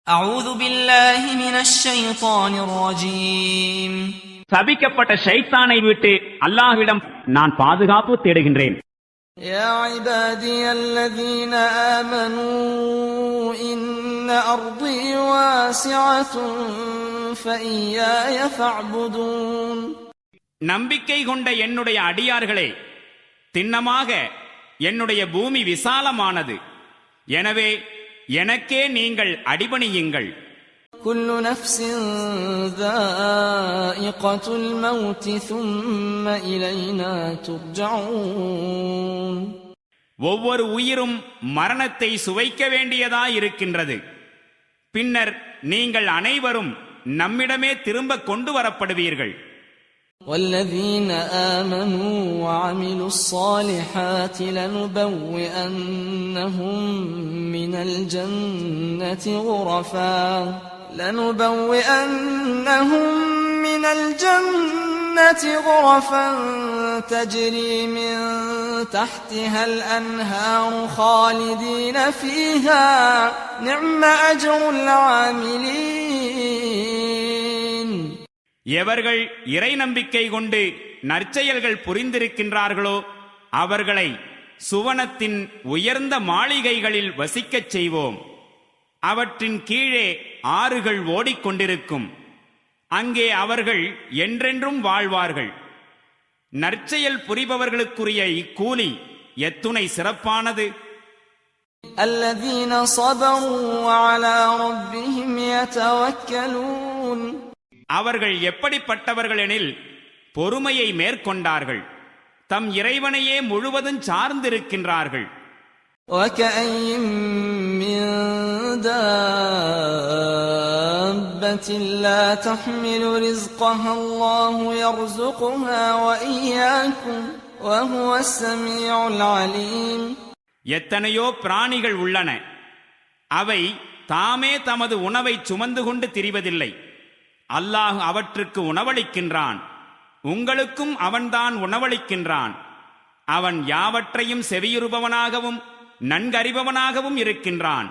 أعوذ بالله من الشيطان الرجيم சபிக்கப்பட்ட ஷைத்தானை விட்டு அல்லாஹ்விடம் நான் பாதுகாப்பு தேடுகின்றேன். يا عبادي الذين آمنوا إن أرضي واسعة فإياي فاعبدون. நம்பிக்கை கொண்ட என்னுடைய அடியார்களே, திண்ணமாக என்னுடைய பூமி விசாலமானது, எனவே எனக்கே நீங்கள் அடிபணியுங்கள். كل نفس ذائقة الموت ثم إلينا ترجعون. ஒவ்வொரு உயிரும் மரணத்தை சுவைக்க வேண்டியதாயிருக்கின்றது. பின்னர் நீங்கள் அனைவரும் நம்மிடமே திரும்ப கொண்டு வரப்படுவீர்கள். والذين آمنوا وعملوا الصالحات لنبوئنهم من الجنة غرفا تجري من تحتها الأنهار خالدين فيها نعم أجر العاملين. எவர்கள் இறை நம்பிக்கை கொண்டு நற்செயல்கள் புரிந்திருக்கின்றார்களோ அவர்களை சுவனத்தின் உயர்ந்த மாளிகைகளில் வசிக்கச் செய்வோம். அவற்றின் கீழே ஆறுகள் ஓடிக்கொண்டிருக்கும். அங்கே அவர்கள் என்றென்றும் வாழ்வார்கள். நற்செயல் புரிபவர்களுக்குரிய இக்கூலி எத்துணை சிறப்பானது! الذين صبروا وعلى ربهم يتوكلون. அவர்கள் எப்படிப்பட்டவர்கள் எனில் பொறுமையை மேற்கொண்டார்கள், தம் இறைவனையே முழுவதும் சார்ந்திருக்கின்றார்கள். وكأي من دابة لا تحمل رزقها الله يرزقها وإياكم وهو السميع العليم. எத்தனையோ பிராணிகள் உள்ளன, அவை தாமே தமது உணவை சுமந்து கொண்டு திரிவதில்லை. அல்லாஹ் அவற்றுக்கு உணவளிக்கின்றான், உங்களுக்கும் அவன்தான் உணவளிக்கின்றான். அவன் யாவற்றையும் செவியுறுபவனாகவும் நன்கறிபவனாகவும் இருக்கின்றான்.